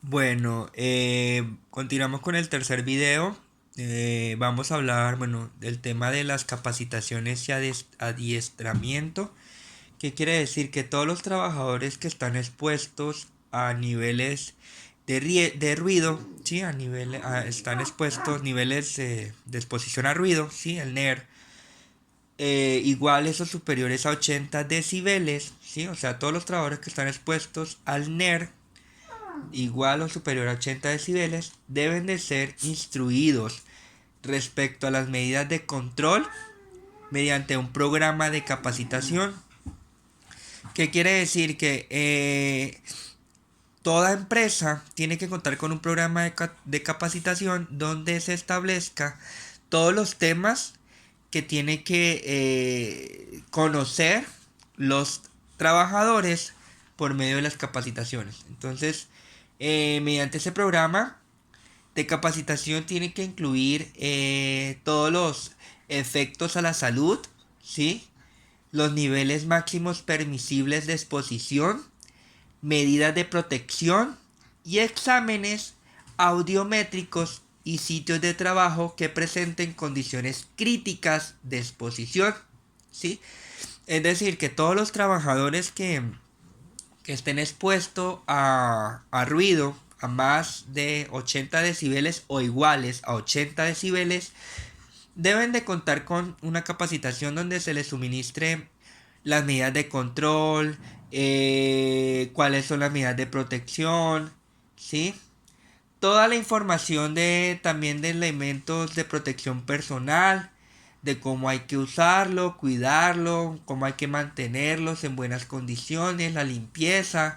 Bueno, continuamos con el tercer video. Vamos a hablar, bueno, del tema de las capacitaciones y adiestramiento. ¿Qué quiere decir? Que todos los trabajadores que están expuestos a niveles de ruido, ¿sí? Están expuestos niveles de exposición a ruido, ¿sí? El NER, iguales o superiores a 80 decibeles, ¿sí? O sea, todos los trabajadores que están expuestos al NER igual o superior a 80 decibeles deben de ser instruidos respecto a las medidas de control mediante un programa de capacitación. ¿Qué quiere decir? Que toda empresa tiene que contar con un programa de capacitación donde se establezca todos los temas que tiene que conocer los trabajadores por medio de las capacitaciones. Entonces, mediante ese programa de capacitación tiene que incluir todos los efectos a la salud, ¿sí? Los niveles máximos permisibles de exposición, medidas de protección y exámenes audiométricos y sitios de trabajo que presenten condiciones críticas de exposición, ¿sí? Es decir, que todos los trabajadores que estén expuestos a ruido a más de 80 decibeles o iguales a 80 decibeles deben de contar con una capacitación donde se les suministre las medidas de control, cuáles son las medidas de protección, ¿sí? Toda la información de también de elementos de protección personal, de cómo hay que usarlo, cuidarlo, cómo hay que mantenerlos en buenas condiciones, la limpieza,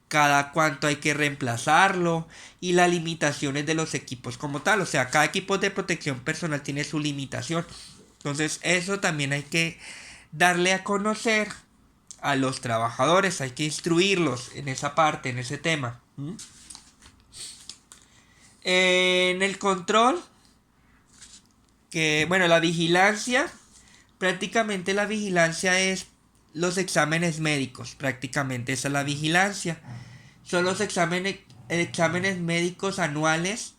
cada cuánto hay que reemplazarlo y las limitaciones de los equipos como tal. O sea, cada equipo de protección personal tiene su limitación. Entonces eso también hay que darle a conocer a los trabajadores, hay que instruirlos en esa parte, en ese tema. En el control, que bueno, la vigilancia, prácticamente la vigilancia es los exámenes médicos, prácticamente esa es la vigilancia. Son los exámenes médicos anuales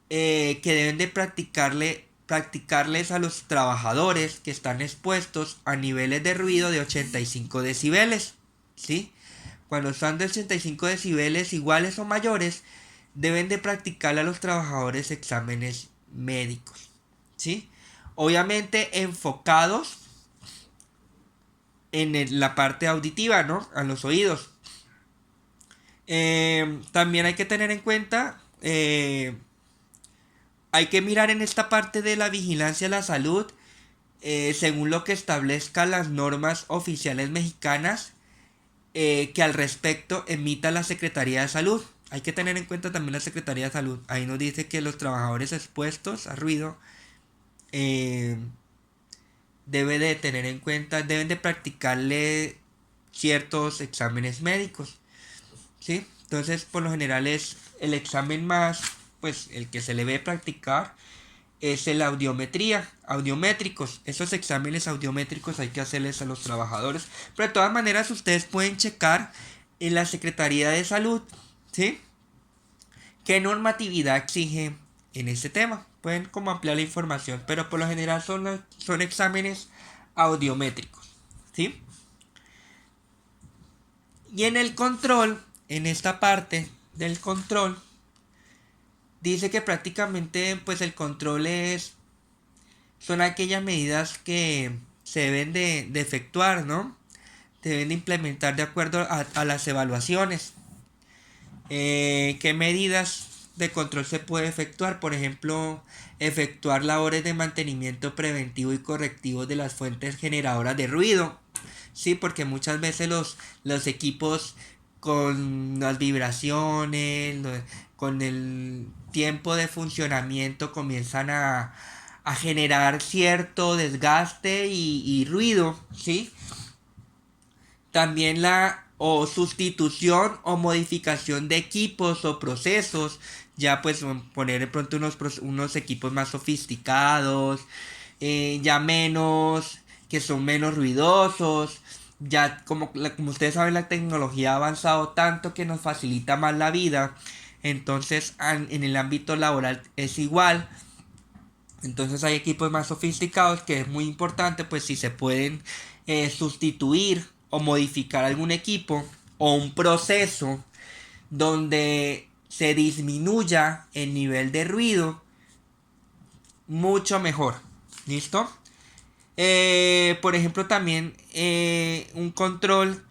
que deben de practicarles a los trabajadores que están expuestos a niveles de ruido de 85 decibeles, ¿sí? Cuando están de 85 decibeles iguales o mayores, deben de practicarle a los trabajadores exámenes médicos, ¿sí? Obviamente enfocados en la parte auditiva, ¿no? A los oídos. También hay que tener en cuenta, hay que mirar en esta parte de la vigilancia de la salud, según lo que establezcan las normas oficiales mexicanas, que al respecto emita la Secretaría de Salud. Hay que tener en cuenta también la Secretaría de Salud. Ahí nos dice que los trabajadores expuestos a ruido eh, deben de practicarle ciertos exámenes médicos, ¿sí? Entonces, por lo general es el examen más, pues el que se le ve practicar es el audiométricos. Esos exámenes audiométricos hay que hacerles a los trabajadores. Pero de todas maneras ustedes pueden checar en la Secretaría de Salud, ¿sí? ¿Qué normatividad exige en este tema? Pueden como ampliar la información, pero por lo general son exámenes audiométricos, ¿sí? Y en el control, en esta parte del control, dice que prácticamente pues el control son aquellas medidas que se deben de efectuar, ¿no? Deben de implementar de acuerdo a las evaluaciones. ¿Qué medidas de control se puede efectuar? Por ejemplo, efectuar labores de mantenimiento preventivo y correctivo de las fuentes generadoras de ruido. Sí, porque muchas veces los equipos con las vibraciones, con el tiempo de funcionamiento comienzan a generar cierto desgaste y ruido, ¿sí? También la o sustitución o modificación de equipos o procesos, ya pues poner de pronto unos equipos más sofisticados, ya menos, que son menos ruidosos, ya como ustedes saben la tecnología ha avanzado tanto que nos facilita más la vida, Entonces en el ámbito laboral es igual. Entonces hay equipos más sofisticados que es muy importante, pues si se pueden sustituir o modificar algún equipo o un proceso donde se disminuya el nivel de ruido, mucho mejor. ¿Listo? Por ejemplo, también un control,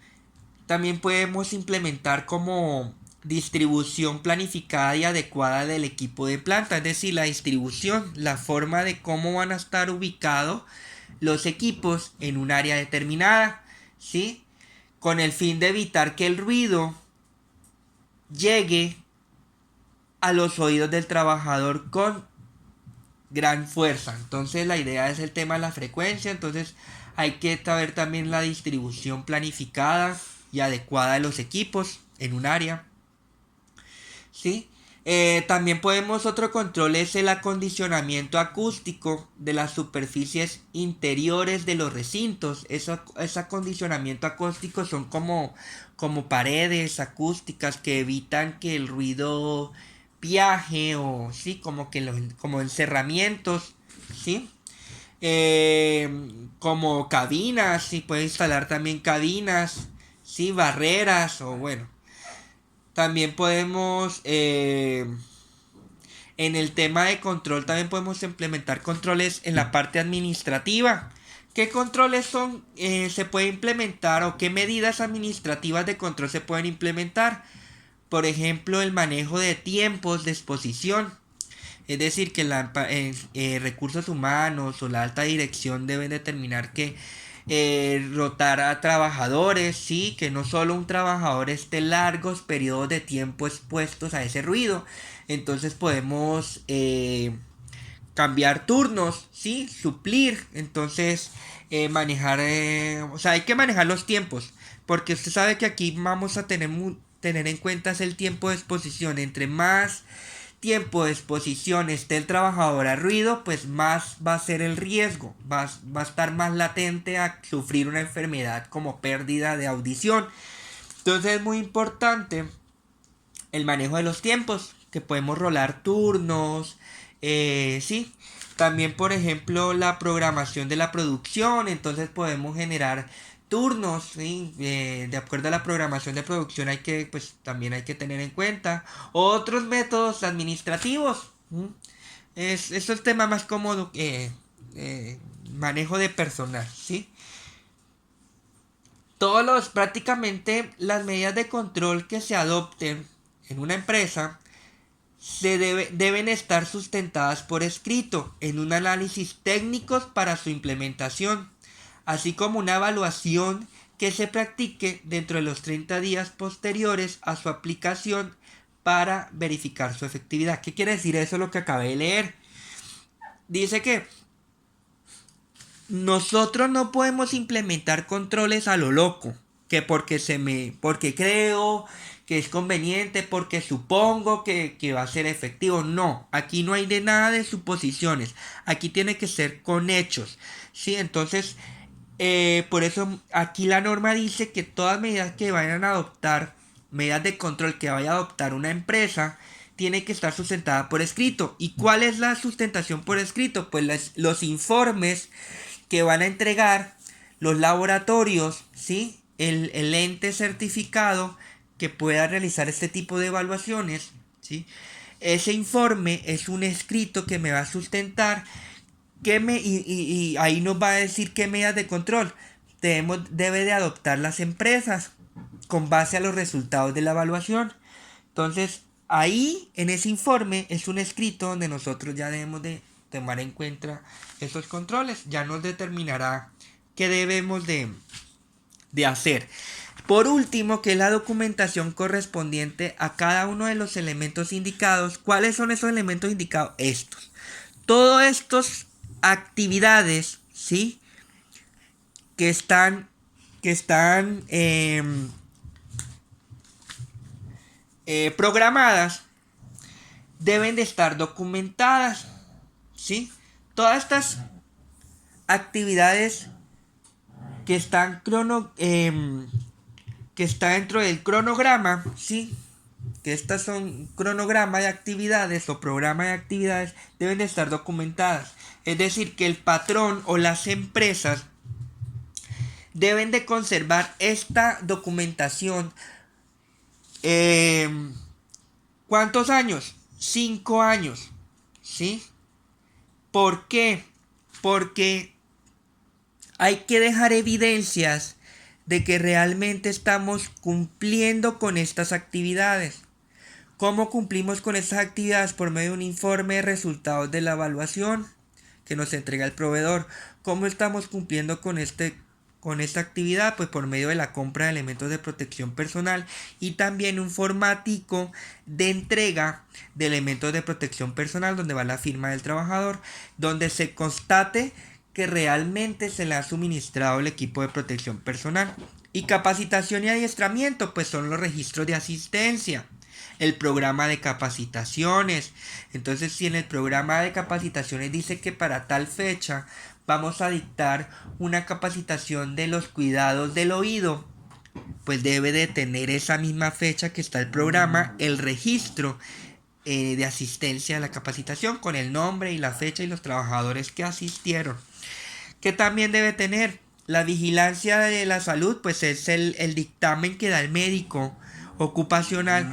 también podemos implementar como distribución planificada y adecuada del equipo de planta, es decir, la distribución, la forma de cómo van a estar ubicados los equipos en un área determinada, ¿sí? Con el fin de evitar que el ruido llegue a los oídos del trabajador con gran fuerza. Entonces la idea es el tema de la frecuencia. Entonces hay que saber también la distribución planificada y adecuada de los equipos en un área. ¿Sí? También podemos, otro control es el acondicionamiento acústico de las superficies interiores de los recintos. Ese acondicionamiento acústico son como paredes acústicas que evitan que el ruido viaje, o sí, como encerramientos, ¿sí? Como cabinas, sí, puede instalar también cabinas, sí, barreras, o bueno. También podemos, en el tema de control, también podemos implementar controles en la parte administrativa. ¿Qué controles se puede implementar, o qué medidas administrativas de control se pueden implementar? Por ejemplo, el manejo de tiempos de exposición. Es decir, que recursos humanos o la alta dirección deben determinar que rotar a trabajadores, sí, que no solo un trabajador esté largos periodos de tiempo expuestos a ese ruido. Entonces podemos cambiar turnos, sí, suplir. Entonces manejar, o sea, hay que manejar los tiempos, porque usted sabe que aquí vamos a tener en cuenta es el tiempo de exposición. Entre más tiempo de exposición esté el trabajador a ruido, pues más va a ser el riesgo, va a estar más latente a sufrir una enfermedad como pérdida de audición. Entonces es muy importante el manejo de los tiempos, que podemos rolar turnos, sí. También, por ejemplo, la programación de la producción. Entonces podemos generar turnos, ¿sí? De acuerdo a la programación de producción pues también hay que tener en cuenta otros métodos administrativos. Eso es tema más cómodo que manejo de personal, ¿sí? Prácticamente las medidas de control que se adopten en una empresa deben estar sustentadas por escrito en un análisis técnicos para su implementación, así como una evaluación que se practique dentro de los 30 días posteriores a su aplicación para verificar su efectividad. ¿Qué quiere decir eso, lo que acabé de leer? Dice que nosotros no podemos implementar controles a lo loco, que porque creo que es conveniente, porque supongo que va a ser efectivo. No, aquí no hay de nada de suposiciones. Aquí tiene que ser con hechos. Sí, entonces, por eso aquí la norma dice que todas medidas que vayan a adoptar, medidas de control que vaya a adoptar una empresa, tiene que estar sustentada por escrito. ¿Y cuál es la sustentación por escrito? Pues los informes que van a entregar los laboratorios, ¿sí? El ente certificado que pueda realizar este tipo de evaluaciones, ¿sí? Ese informe es un escrito que me va a sustentar y ahí nos va a decir qué medidas de control debe de adoptar las empresas con base a los resultados de la evaluación. Entonces, ahí en ese informe es un escrito donde nosotros ya debemos de tomar en cuenta esos controles. Ya nos determinará qué debemos de hacer. Por último, que es la documentación correspondiente a cada uno de los elementos indicados. ¿Cuáles son esos elementos indicados? Estos. Todas estas actividades, ¿sí? Que están programadas, deben de estar documentadas, ¿sí? Todas estas actividades que están que está dentro del cronograma, ¿sí? que estas son cronograma de actividades o programa de actividades, deben de estar documentadas. Es decir, que el patrón o las empresas deben de conservar esta documentación. ¿Cuántos años? 5 años. ¿Sí? ¿Por qué? Porque hay que dejar evidencias de que realmente estamos cumpliendo con estas actividades. ¿Cómo cumplimos con estas actividades? Por medio de un informe de resultados de la evaluación que nos entrega el proveedor. ¿Cómo estamos cumpliendo con esta actividad? Pues por medio de la compra de elementos de protección personal y también un formático de entrega de elementos de protección personal donde va la firma del trabajador, donde se constate que realmente se le ha suministrado el equipo de protección personal. Y capacitación y adiestramiento, pues son los registros de asistencia, el programa de capacitaciones. Entonces, si en el programa de capacitaciones dice que para tal fecha vamos a dictar una capacitación de los cuidados del oído, pues debe de tener esa misma fecha que está el programa, el registro de asistencia a la capacitación con el nombre y la fecha y los trabajadores que asistieron. Que también debe tener la vigilancia de la salud, pues es el dictamen que da el médico ocupacional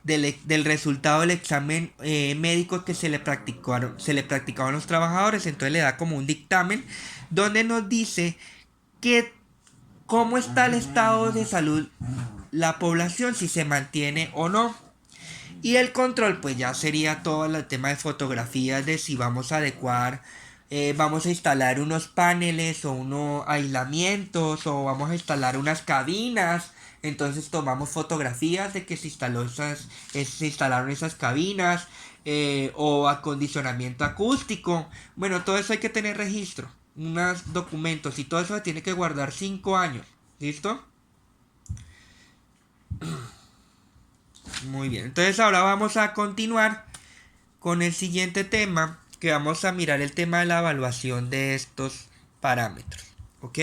del resultado del examen médico que se le practicaron los trabajadores. Entonces le da como un dictamen donde nos dice que cómo está el estado de salud la población, si se mantiene o no. Y el control, pues ya sería todo el tema de fotografías, de si vamos a adecuar, vamos a instalar unos paneles o unos aislamientos o vamos a instalar unas cabinas. Entonces tomamos fotografías de que se instalaron esas cabinas, o acondicionamiento acústico. Bueno, todo eso hay que tener registro, unos documentos y todo eso se tiene que guardar 5 años. ¿Listo? Muy bien, entonces ahora vamos a continuar con el siguiente tema, que vamos a mirar el tema de la evaluación de estos parámetros. ¿Ok?